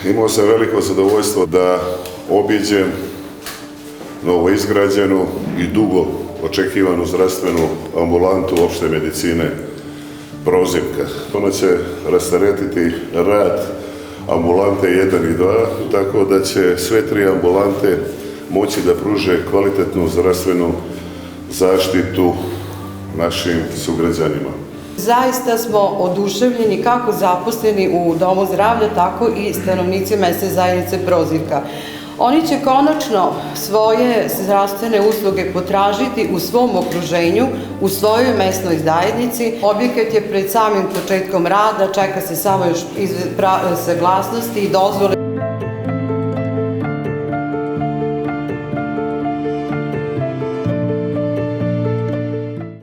Imao sam veliko zadovoljstvo da obiđem novoizgrađenu i dugo očekivanu zdravstvenu ambulantu opšte medicine Prozivka. Ona će rasteretiti rad ambulante 1 i 2, tako da će sve 3 ambulante moći da pruže kvalitetnu zdravstvenu zaštitu našim sugrađanima. Zaista smo oduševljeni kako zaposleni u Domu zdravlja, tako i stanovnici mesne zajednice Prozivka. Oni će konačno svoje zdravstvene usluge potražiti u svom okruženju, u svojoj mesnoj zajednici. Objekat je pred samim početkom rada, čeka se samo još saglasnosti i dozvole.